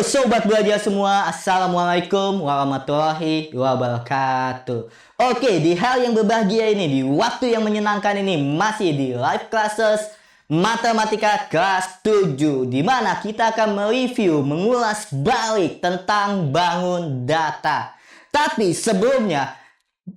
Sobat belajar semua, Assalamualaikum warahmatullahi wabarakatuh. Oke, di hal yang berbahagia ini, di waktu yang menyenangkan ini, masih di live classes Matematika kelas 7, di mana kita akan mereview, mengulas balik tentang bangun data. Tapi sebelumnya,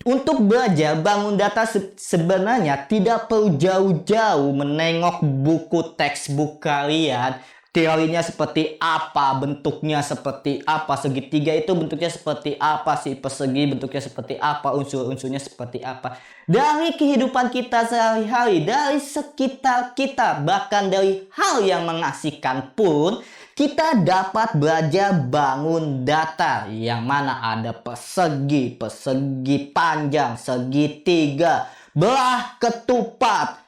untuk belajar bangun data sebenarnya tidak perlu jauh-jauh menengok buku textbook kalian. Teorinya seperti apa, bentuknya seperti apa, segitiga itu bentuknya seperti apa sih, persegi bentuknya seperti apa, unsur-unsurnya seperti apa. Dari kehidupan kita sehari-hari, dari sekitar kita, bahkan dari hal yang mengasihkan pun, kita dapat belajar bangun data yang mana ada persegi, persegi panjang, segitiga, belah ketupat,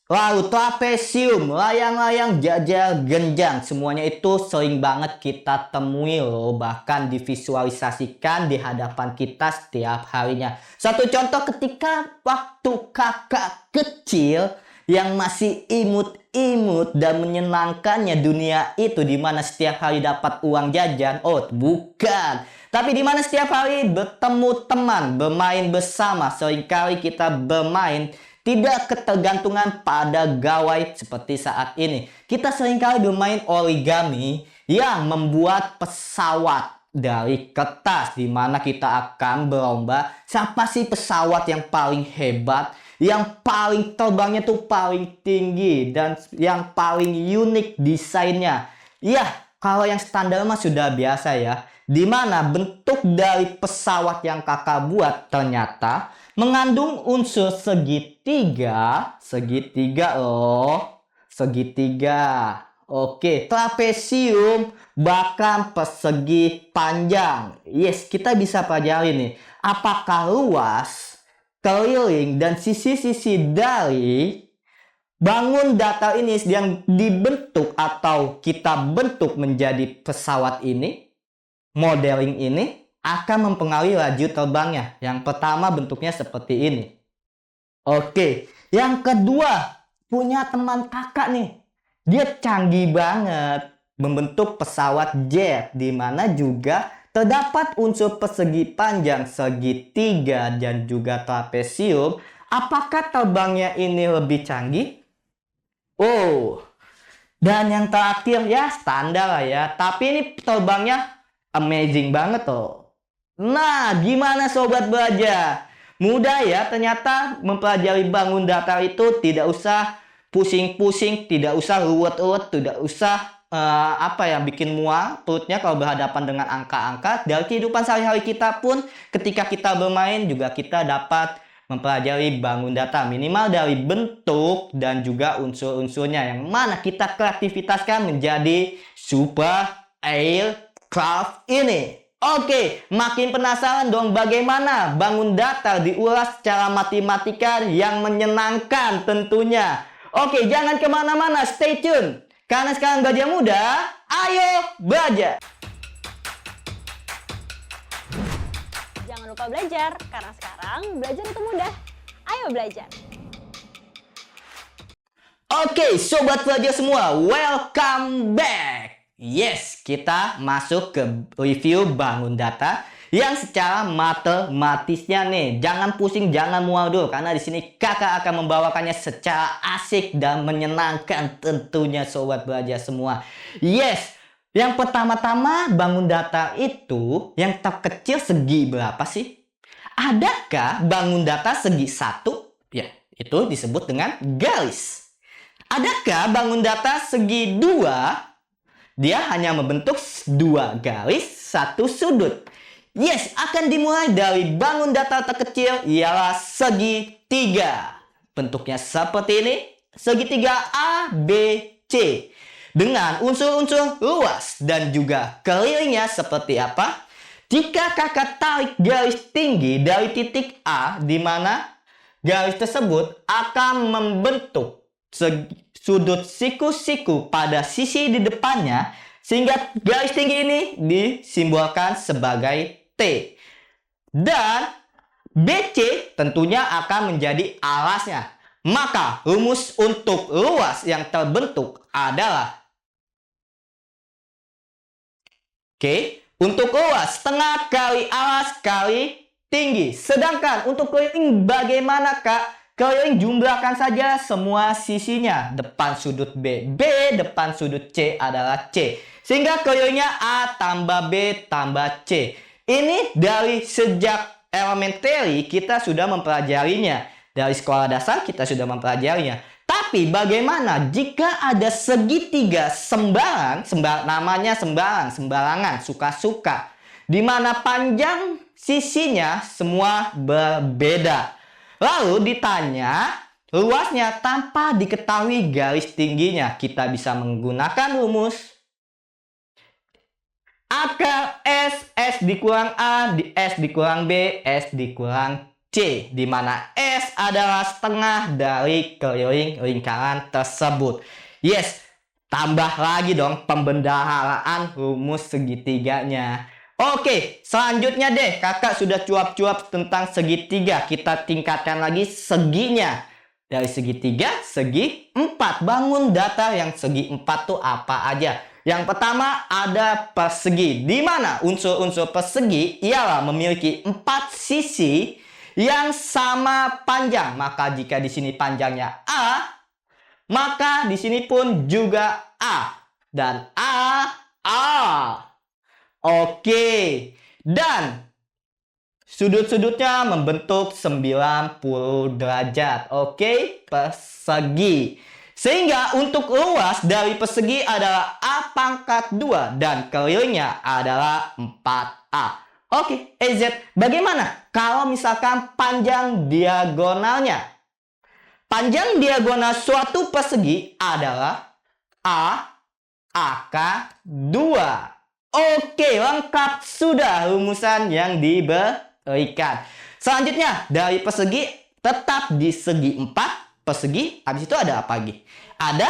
lalu trapesium, layang-layang, jajar, genjang. Semuanya itu sering banget kita temui loh. Bahkan divisualisasikan di hadapan kita setiap harinya. Satu contoh ketika waktu kakak kecil yang masih imut-imut dan menyenangkannya dunia itu, dimana setiap hari dapat uang jajan. Oh bukan, tapi dimana setiap hari bertemu teman, bermain bersama. Seringkali kita bermain tidak ketergantungan pada gawai seperti saat ini. Kita seringkali bermain origami yang membuat pesawat dari kertas, di mana kita akan berlomba siapa sih pesawat yang paling hebat, yang paling terbangnya tuh paling tinggi, dan yang paling unik desainnya. Ya, kalau yang standar mah sudah biasa ya. Dimana bentuk dari pesawat yang kakak buat ternyata mengandung unsur segitiga. Segitiga loh. Segitiga. Oke, trapesium, bahkan persegi panjang. Yes, kita bisa pelajari nih. Apakah luas, keliling, dan sisi-sisi dari bangun data ini yang dibentuk atau kita bentuk menjadi pesawat ini, modeling ini akan mempengaruhi laju terbangnya. Yang pertama bentuknya seperti ini. Oke, yang kedua punya teman kakak nih. Dia canggih banget membentuk pesawat jet, di mana juga terdapat unsur persegi panjang, segitiga, dan juga trapesium. Apakah terbangnya ini lebih canggih? Oh, dan yang terakhir ya standar lah ya. Tapi ini terbangnya amazing banget tuh. Nah, gimana sobat belajar? Mudah ya, ternyata mempelajari bangun data itu tidak usah pusing-pusing, tidak usah ruwet-ruwet, tidak usah bikin mual perutnya kalau berhadapan dengan angka-angka. Dari kehidupan sehari-hari kita pun ketika kita bermain juga kita dapat mempelajari bangun data, minimal dari bentuk dan juga unsur-unsurnya yang mana kita kreativitaskan menjadi super aircraft ini. Oke, makin penasaran dong bagaimana bangun data diulas secara matematika yang menyenangkan tentunya. Oke, jangan kemana-mana, stay tune. Karena sekarang belajar mudah, ayo belajar. Jangan lupa belajar, karena sekarang belajar itu mudah. Ayo belajar. Oke, sobat belajar semua, welcome back. Yes, kita masuk ke review bangun data yang secara matematisnya nih. Jangan pusing, jangan mual dulu, karena di sini kakak akan membawakannya secara asik dan menyenangkan tentunya sobat belajar semua. Yes, yang pertama-tama bangun data itu yang terkecil segi berapa sih? Adakah bangun data segi 1? Ya, itu disebut dengan garis. Adakah bangun data segi 2? Dia hanya membentuk 2 garis, 1 sudut. Yes, akan dimulai dari bangun data terkecil ialah segitiga. Bentuknya seperti ini, segitiga A, B, C. Dengan unsur-unsur luas dan juga kelilingnya seperti apa? Jika kakak tarik garis tinggi dari titik A, di mana garis tersebut akan membentuk sudut siku-siku pada sisi di depannya, sehingga garis tinggi ini disimbolkan sebagai T. Dan BC tentunya akan menjadi alasnya. Maka rumus untuk luas yang terbentuk adalah Oke, untuk luas setengah kali alas kali tinggi. Sedangkan untuk keliling bagaimana Kak? Keliling jumlahkan saja semua sisinya. Depan sudut B, B. Depan sudut C adalah C. Sehingga kelilingnya A tambah B tambah C. Ini dari sejak elementary kita sudah mempelajarinya. Dari sekolah dasar kita sudah mempelajarinya. Tapi bagaimana jika ada segitiga namanya sembarangan, suka-suka. Di mana panjang sisinya semua berbeda. Lalu ditanya luasnya tanpa diketahui garis tingginya. Kita bisa menggunakan rumus akar S dikurang A, S dikurang B, S dikurang C. Di mana S adalah setengah dari keliling lingkaran tersebut. Yes, tambah lagi dong pembendaharaan rumus segitiganya. Oke, selanjutnya deh, kakak sudah cuap-cuap tentang segitiga. Kita tingkatkan lagi seginya. Dari segitiga, segi 4. Bangun data yang segi 4 tuh apa aja? Yang pertama ada persegi. Di mana unsur-unsur persegi ialah memiliki 4 sisi yang sama panjang. Maka jika di sini panjangnya A, maka di sini pun juga A. Dan A. Oke, dan sudut-sudutnya membentuk 90 derajat. Oke, persegi. Sehingga untuk luas dari persegi adalah A pangkat 2 dan kelilingnya adalah 4A. Oke, EZ. Bagaimana kalau misalkan panjang diagonalnya? Panjang diagonal suatu persegi adalah AK 2. Oke, lengkap sudah rumusan yang diberikan. Selanjutnya, dari persegi tetap di segi 4. Persegi, habis itu ada apa lagi? Ada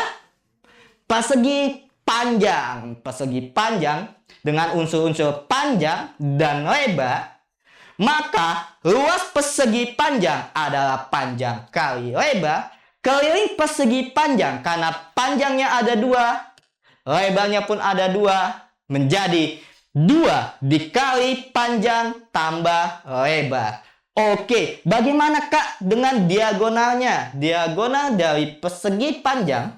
persegi panjang. Persegi panjang dengan unsur-unsur panjang dan lebar. Maka, luas persegi panjang adalah panjang kali lebar. Keliling persegi panjang, karena panjangnya ada 2, lebarnya pun ada 2. Menjadi 2 dikali panjang tambah lebar. Oke, bagaimana Kak dengan diagonalnya? Diagonal dari persegi panjang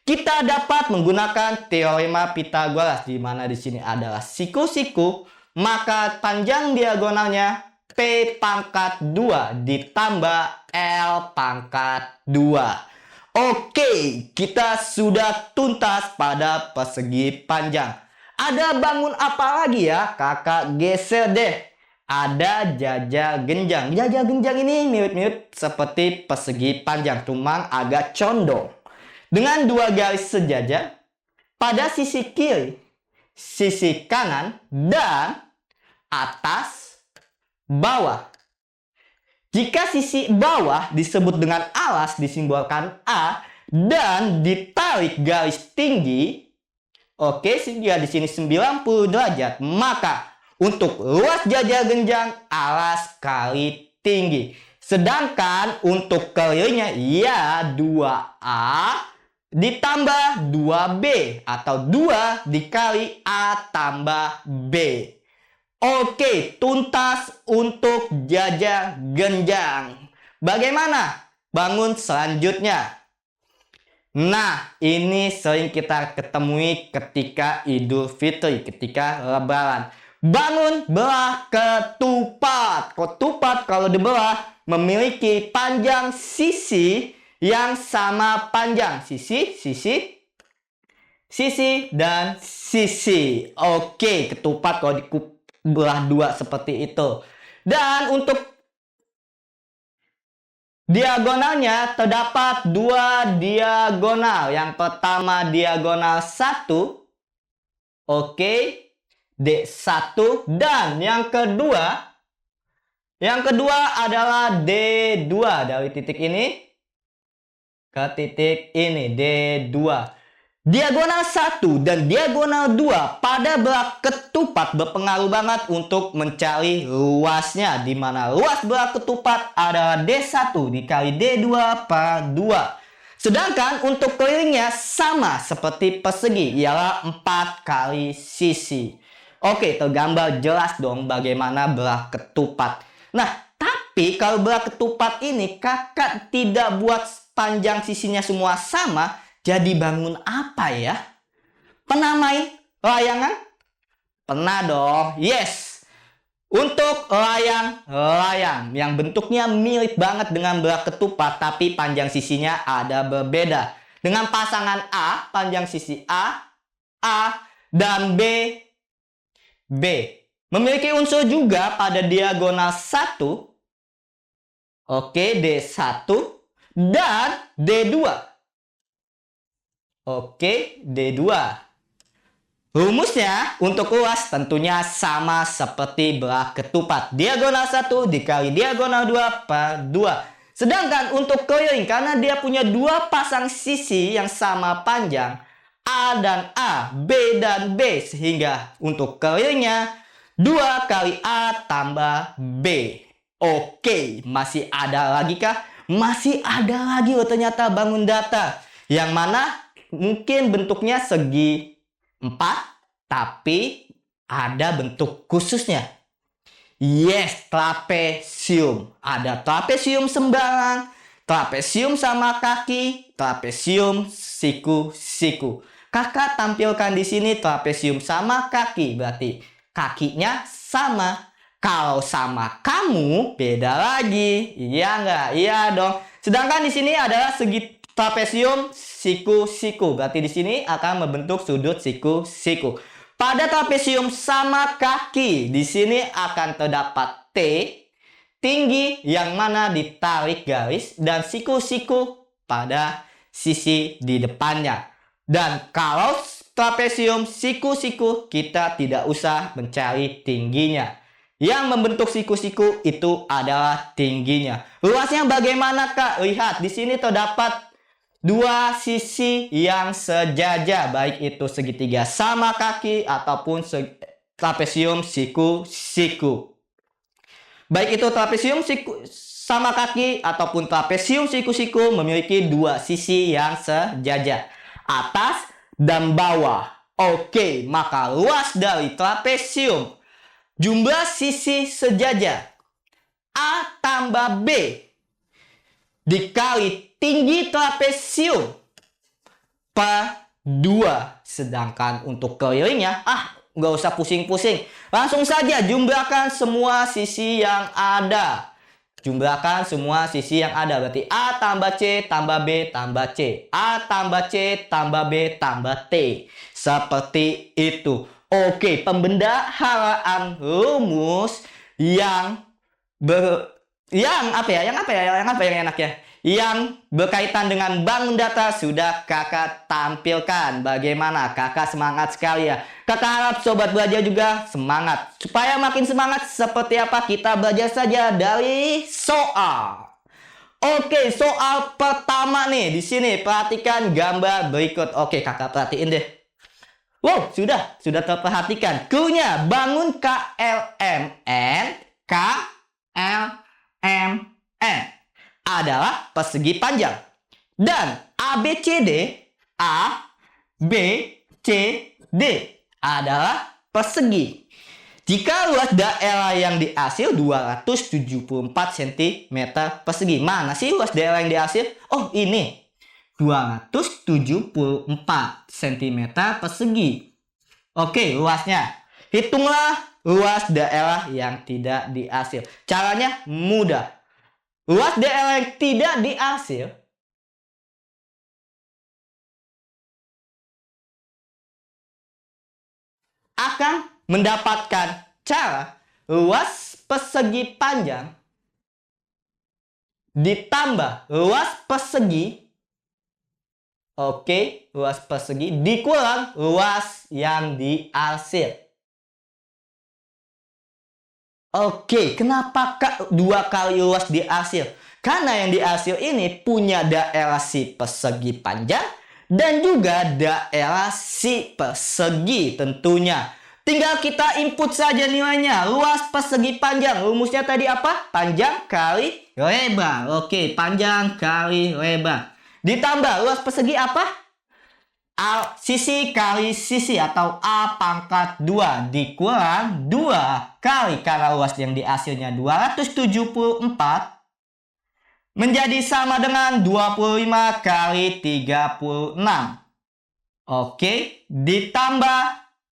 kita dapat menggunakan teorema Pythagoras, di mana di sini adalah siku-siku, maka panjang diagonalnya P pangkat 2 ditambah L pangkat 2. Oke, kita sudah tuntas pada persegi panjang. Ada bangun apa lagi ya? Kakak geser deh. Ada jajah genjang. Jajah genjang ini mirip-mirip seperti persegi panjang, cuma agak condong. Dengan 2 garis sejajar pada sisi kiri, sisi kanan, dan atas, bawah. Jika sisi bawah disebut dengan alas, disimbolkan A, dan ditarik garis tinggi, oke, sehingga di sini 90 derajat. Maka untuk luas jajah genjang alas kali tinggi. Sedangkan untuk kelilingnya ya 2A ditambah 2B atau 2 dikali A tambah B. Oke, tuntas untuk jajah genjang. Bagaimana bangun selanjutnya? Nah, ini sering kita ketemui ketika Idul Fitri, ketika Lebaran. Bangun belah ketupat. Ketupat kalau dibelah memiliki panjang sisi yang sama panjang. Sisi, dan sisi. Oke, ketupat kalau dibelah 2 seperti itu. Dan untuk diagonalnya terdapat 2 diagonal. Yang pertama diagonal 1. Oke. D1. Dan yang kedua adalah D2. Dari titik ini ke titik ini. D2. Diagonal 1 dan diagonal 2 pada belah ketupat berpengaruh banget untuk mencari luasnya. Di mana luas belah ketupat adalah D1 dikali D2 per 2. Sedangkan untuk kelilingnya sama seperti persegi, ialah 4 kali sisi. Oke, tergambar jelas dong bagaimana belah ketupat. Nah, tapi kalau belah ketupat ini kakak tidak buat panjang sisinya semua sama, jadi bangun apa ya? Pernah main layangan? Pernah dong. Yes. Untuk layang yang bentuknya mirip banget dengan belah ketupat, tapi panjang sisinya ada berbeda. Dengan pasangan A, panjang sisi A, dan B. Memiliki unsur juga pada diagonal 1, oke, D1, dan D2. Oke, D2. Rumusnya untuk luas tentunya sama seperti belah ketupat. Diagonal 1 dikali diagonal 2 per 2. Sedangkan untuk keliling, karena dia punya dua pasang sisi yang sama panjang, A dan A, B dan B. Sehingga untuk kelilingnya 2 kali A tambah B. Oke, masih ada lagi kah? Masih ada lagi loh ternyata bangun datar. Yang mana mungkin bentuknya segi 4, tapi ada bentuk khususnya. Yes, trapesium. Ada trapesium sembarang, trapesium sama kaki, trapesium siku-siku. Kakak tampilkan di sini trapesium sama kaki, berarti kakinya sama. Kalau sama kamu, beda lagi. Iya nggak? Iya dong. Sedangkan di sini adalah segi trapesium siku-siku. Berarti di sini akan membentuk sudut siku-siku. Pada trapesium sama kaki, di sini akan terdapat T tinggi yang mana ditarik garis dan siku-siku pada sisi di depannya. Dan kalau trapesium siku-siku, kita tidak usah mencari tingginya. Yang membentuk siku-siku itu adalah tingginya. Luasnya bagaimana Kak? Lihat, di sini terdapat dua sisi yang sejajar, baik itu segitiga sama kaki ataupun trapesium siku-siku. Baik itu trapesium sama kaki ataupun trapesium siku-siku memiliki dua sisi yang sejajar, atas dan bawah. Oke, maka luas dari trapesium, jumlah sisi sejajar A tambah B dikali tinggi trapesium per 2. Sedangkan untuk kelilingnya, nggak usah pusing-pusing. Langsung saja jumlahkan semua sisi yang ada. Jumlahkan semua sisi yang ada. Berarti A tambah C tambah B tambah C. A tambah C tambah B tambah T. Seperti itu. Oke, pembendaharaan rumus yang yang berkaitan dengan bangun datar sudah kakak tampilkan. Bagaimana? Kakak semangat sekali ya. Kakak harap sobat belajar juga semangat. Supaya makin semangat, seperti apa, kita belajar saja dari soal. Oke, soal pertama nih. Di sini perhatikan gambar berikut. Oke, kakak perhatiin deh. Wow, sudah terperhatikan. Cluenya, bangun KLMN adalah persegi panjang. Dan ABCD adalah persegi. Jika luas daerah yang dihasil 274 cm persegi. Mana sih luas daerah yang dihasil? Oh, ini. 274 cm persegi. Oke, luasnya. Hitunglah luas daerah yang tidak dihasil. Caranya mudah. Luas daerah yang tidak dihasil akan mendapatkan cara luas persegi panjang ditambah luas persegi. Oke, luas persegi dikurang luas yang dihasil. Oke, kenapa Kak 2 kali luas dihasil? Karena yang dihasil ini punya daerah si persegi panjang dan juga daerah si persegi tentunya. Tinggal kita input saja nilainya. Luas persegi panjang, rumusnya tadi apa? Panjang kali lebar. Oke, panjang kali lebar. Ditambah luas persegi apa? Sisi kali sisi atau A pangkat 2 dikurang 2 kali karena luas yang dihasilnya 274 menjadi sama dengan 25 kali 36. Oke, ditambah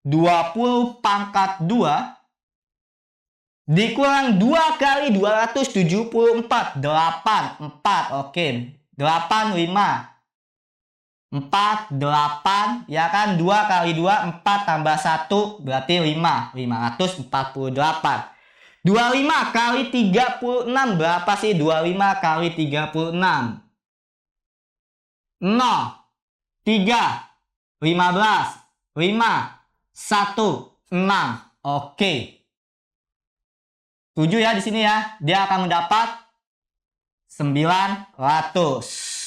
20 pangkat 2 dikurang 2 kali 274, 84. Oke, 85. 4, 8, ya kan? 2 kali 2, 4 tambah 1, berarti 5. 548. 25 kali 36, berapa sih 25 kali 36? 0, 3, 15, 5, 1, 6. Oke. 7 ya di sini ya. Dia akan mendapat 900.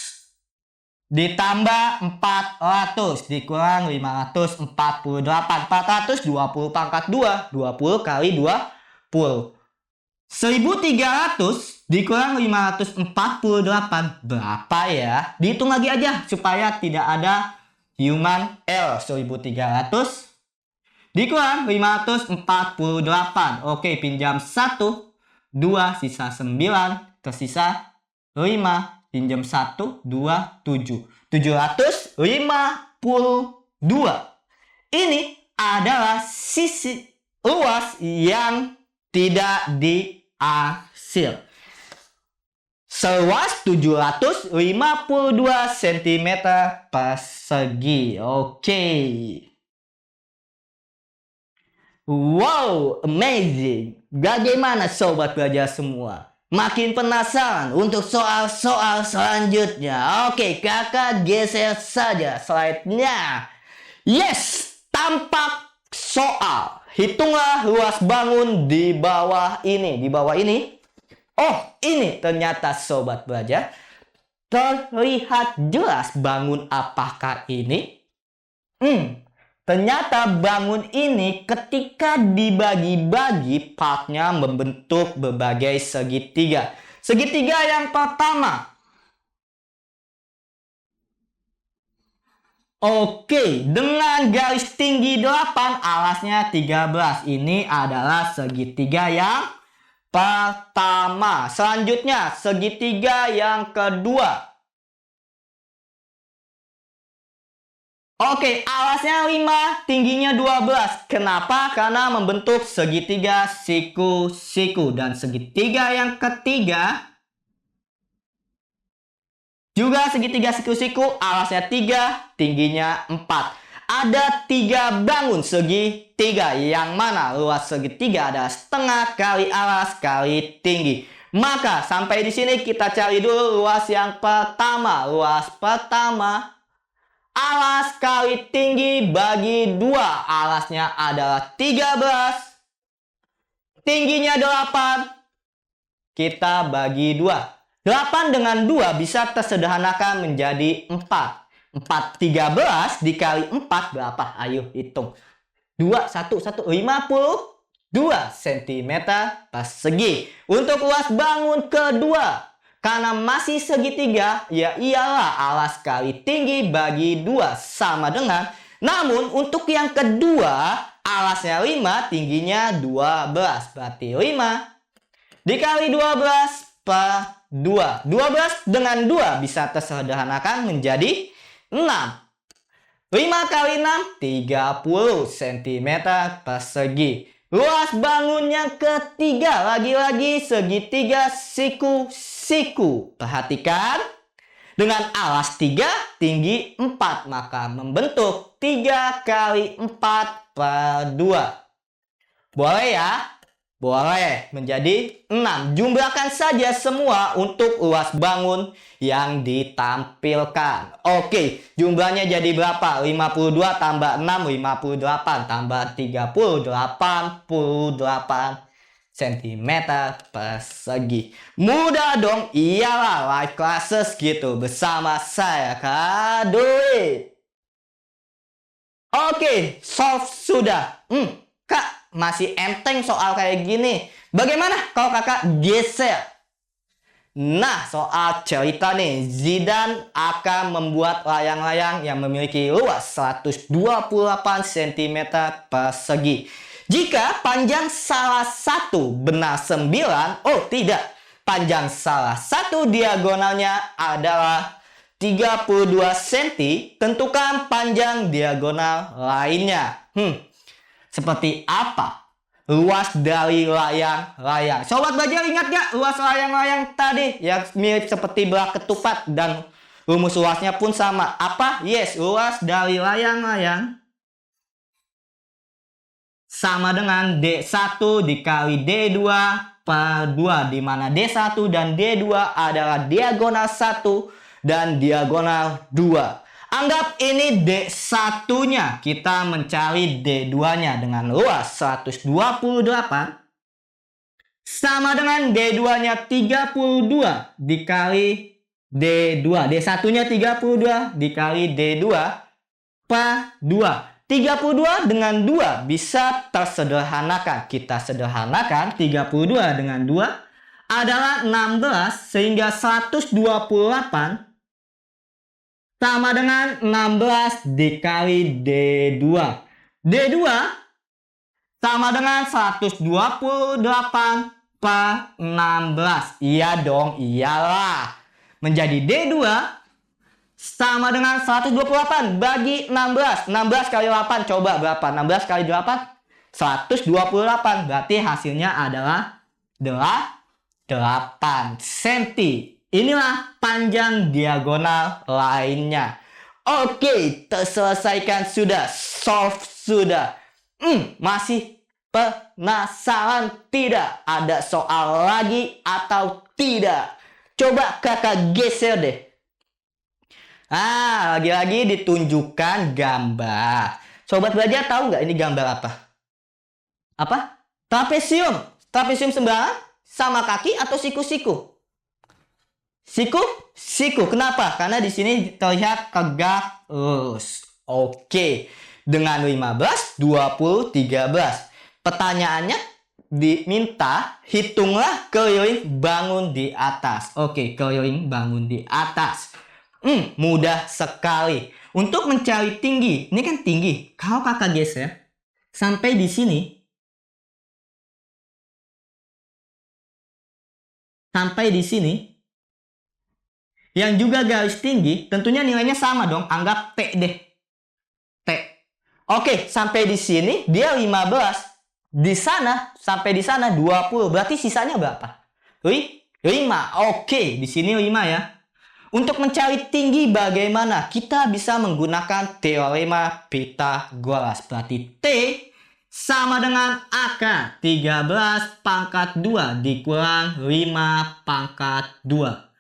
Ditambah 400 dikurang 548. 420 pangkat 2. 20 kali 20. 1300 dikurang 548. Berapa ya? Dihitung lagi aja supaya tidak ada human error. 1300 dikurang 548. Oke, pinjam 1, 2, sisa 9, tersisa 5. Pinjam 1, 2, 7. 752. Ini adalah sisi luas yang tidak dihasil. Seluas 752 cm persegi. Oke. Wow, amazing. Bagaimana sobat belajar semua? Makin penasaran untuk soal-soal selanjutnya. Oke, kakak geser saja slide-nya. Yes, tampak soal. Hitunglah luas bangun di bawah ini. Di bawah ini. Oh, ini ternyata sobat belajar. Terlihat jelas bangun apakah ini? Ternyata bangun ini ketika dibagi-bagi partnya membentuk berbagai segitiga. Segitiga yang pertama. Oke, dengan garis tinggi 8, alasnya 13. Ini adalah segitiga yang pertama. Selanjutnya, segitiga yang kedua. Oke, alasnya 5, tingginya 12. Kenapa? Karena membentuk segitiga siku-siku. Dan segitiga yang ketiga juga segitiga siku-siku, alasnya 3, tingginya 4. Ada 3 bangun segitiga, yang mana luas segitiga adalah setengah kali alas kali tinggi. Maka sampai di sini kita cari dulu luas yang pertama. Luas pertama, alas kali tinggi bagi 2. Alasnya adalah 13. Tingginya 8. Kita bagi 2. 8 dengan 2 bisa tersederhanakan menjadi 4. 4, 13 dikali 4 berapa? Ayo hitung. 2, 1, 1, 52 cm persegi. Untuk luas bangun kedua. Karena masih segitiga, ya ialah alas kali tinggi bagi 2 sama dengan. Namun untuk yang kedua, alasnya 5, tingginya 12. Berarti 5 dikali 12 per 2. 12 dengan 2 bisa tersederhanakan menjadi 6. 5 kali 6, 30 cm persegi. Luas bangun yang ketiga, lagi-lagi segitiga siku-siku. Perhatikan, dengan alas 3, tinggi 4, maka membentuk 3 kali 4 per 2. Boleh ya? Boleh, menjadi 6. Jumlahkan saja semua untuk luas bangun yang ditampilkan. Oke, jumlahnya jadi berapa? 52 tambah 6, 58. Tambah 30, 88 cm persegi. Mudah dong? Iyalah, live classes gitu bersama saya, Kak Dwi. Oke, solve sudah. Kak, masih enteng soal kayak gini. Bagaimana kalau kakak geser? Nah, soal cerita nih, Zidane akan membuat layang-layang yang memiliki luas 128 cm persegi. Jika panjang salah satu benar 9, oh tidak, panjang salah satu diagonalnya adalah 32 cm, tentukan panjang diagonal lainnya. Seperti apa luas dari layang-layang? Sobat belajar, ingat gak luas layang-layang tadi yang mirip seperti belah ketupat dan rumus luasnya pun sama? Apa? Yes, luas dari layang-layang sama dengan D1 dikali D2 per 2, di mana D1 dan D2 adalah diagonal 1 dan diagonal 2. Anggap ini D1-nya. Kita mencari D2-nya dengan luas 128 sama dengan D2-nya 32 dikali D2. D1-nya 32 dikali D2 per 2. 32 dengan 2 bisa tersederhanakan. Kita sederhanakan 32 dengan 2 adalah 16, sehingga 128 sama dengan 16 dikali D2. D2 sama dengan 128 per 16. Iya dong, iyalah. Menjadi D2 sama dengan 128 bagi 16. 16 kali 8 coba berapa? 16 kali 8 128. Berarti hasilnya adalah 8 cm. Inilah panjang diagonal lainnya. Oke, terselesaikan sudah. Solve sudah. Masih penasaran tidak? Ada soal lagi atau tidak? Coba kakak geser deh. Lagi-lagi ditunjukkan gambar. Sobat belajar tahu nggak ini gambar apa? Apa? Trapesium. Trapesium sembarang sama kaki atau siku-siku? Siku. Kenapa? Karena di sini terlihat tegak lurus. Oke. Dengan 15, 20, 13. Pertanyaannya diminta hitunglah keliling bangun di atas. Oke, keliling bangun di atas. Mudah sekali. Untuk mencari tinggi, ini kan tinggi. Kalau kakak geser sampai di sini, yang juga garis tinggi, tentunya nilainya sama dong. Anggap T deh. T. Oke, sampai di sini dia 15. Di sana sampai di sana 20. Berarti sisanya berapa? 5. Oke, di sini 5 ya. Untuk mencari tinggi bagaimana? Kita bisa menggunakan teorema Pythagoras. Berarti T sama dengan akar 13 pangkat 2 dikurang 5 pangkat 2.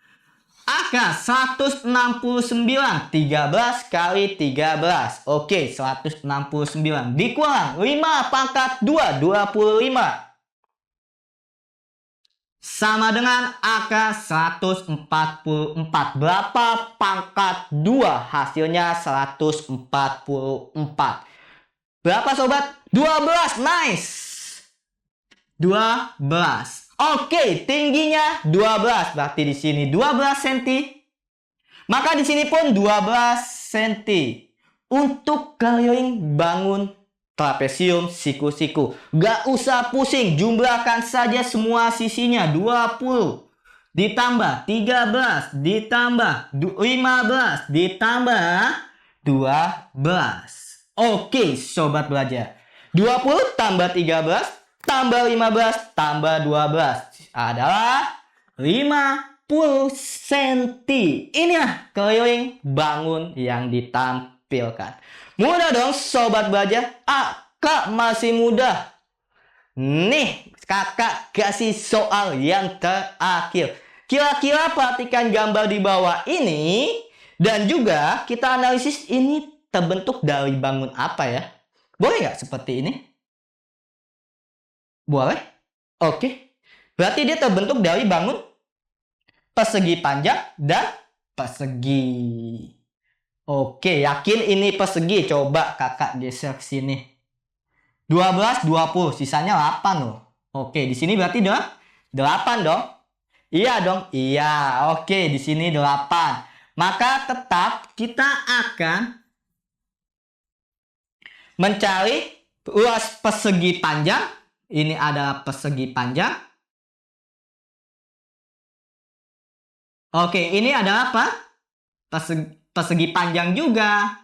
Akar 169, 13 kali 13. Oke, 169 dikurang 5 pangkat 2, 25. Sama dengan akar 144. Berapa pangkat 2? Hasilnya 144. Berapa sobat? 12. Nice. 12. Oke, tingginya 12. Berarti di sini 12 cm. Maka di sini pun 12 cm. Untuk keliling bangun trapesium siku-siku. Gak usah pusing, jumlahkan saja semua sisinya. 20 ditambah 13 ditambah 15 ditambah 12. Oke, sobat belajar. 20 tambah 13 tambah 15 tambah 12 adalah 50 cm. Inilah keliling bangun yang ditampilkan. Mudah dong sobat belajar. Kak masih mudah. Nih kakak kasih soal yang terakhir. Kira-kira perhatikan gambar di bawah ini. Dan juga kita analisis ini terbentuk dari bangun apa ya. Boleh nggak seperti ini? Boleh? Oke. Berarti dia terbentuk dari bangun persegi panjang dan persegi. Oke, yakin ini persegi? Coba kakak geser ke sini. 12, 20. Sisanya 8 loh. Oke, di sini berarti 8 dong. Iya dong. Iya. Oke, di sini 8. Maka tetap kita akan mencari luas persegi panjang. Ini adalah persegi panjang. Oke, ini adalah apa? Persegi panjang juga.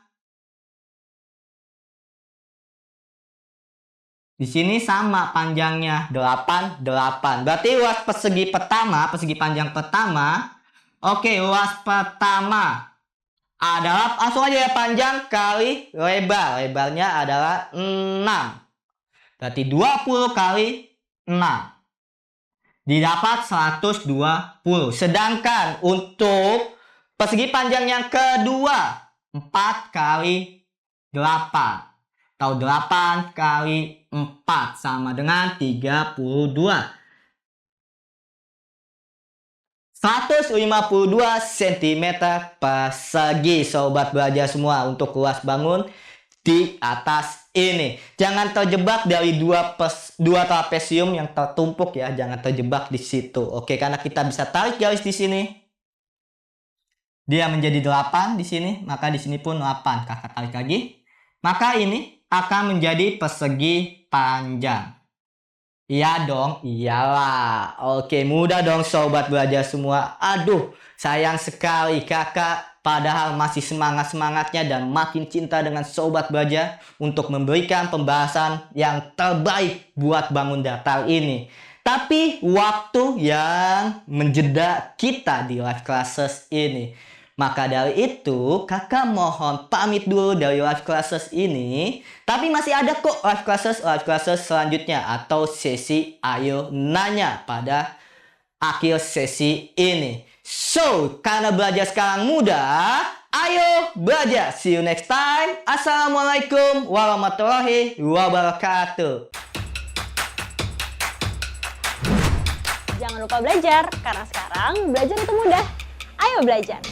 Di sini sama panjangnya 8, 8. Berarti luas persegi pertama, persegi panjang pertama. Oke, luas pertama adalah langsung aja ya, panjang kali lebar. Lebarnya adalah 6. Berarti 20 kali 6. Didapat 120. Sedangkan untuk persegi panjang yang kedua 4 kali 8. Atau 8 kali 4 sama dengan 32. 152 cm persegi, sobat belajar semua, untuk luas bangun di atas ini. Jangan terjebak dari dua trapesium yang tertumpuk ya, jangan terjebak di situ. Oke, karena kita bisa tarik garis di sini. Dia menjadi 8 di sini, maka di sini pun 8. Kakak tarik lagi. Maka ini akan menjadi persegi panjang. Iya dong, iyalah. Oke, mudah dong sobat belajar semua. Aduh, sayang sekali kakak padahal masih semangat-semangatnya dan makin cinta dengan sobat belajar untuk memberikan pembahasan yang terbaik buat bangun datar ini. Tapi waktu yang menjeda kita di live classes ini. Maka dari itu, kakak mohon pamit dulu dari live classes ini. Tapi masih ada kok live classes selanjutnya atau sesi Ayo Nanya pada akhir sesi ini. So, karena belajar sekarang mudah, ayo belajar. See you next time. Assalamualaikum warahmatullahi wabarakatuh. Jangan lupa belajar, karena sekarang belajar itu mudah. Ayo belajar!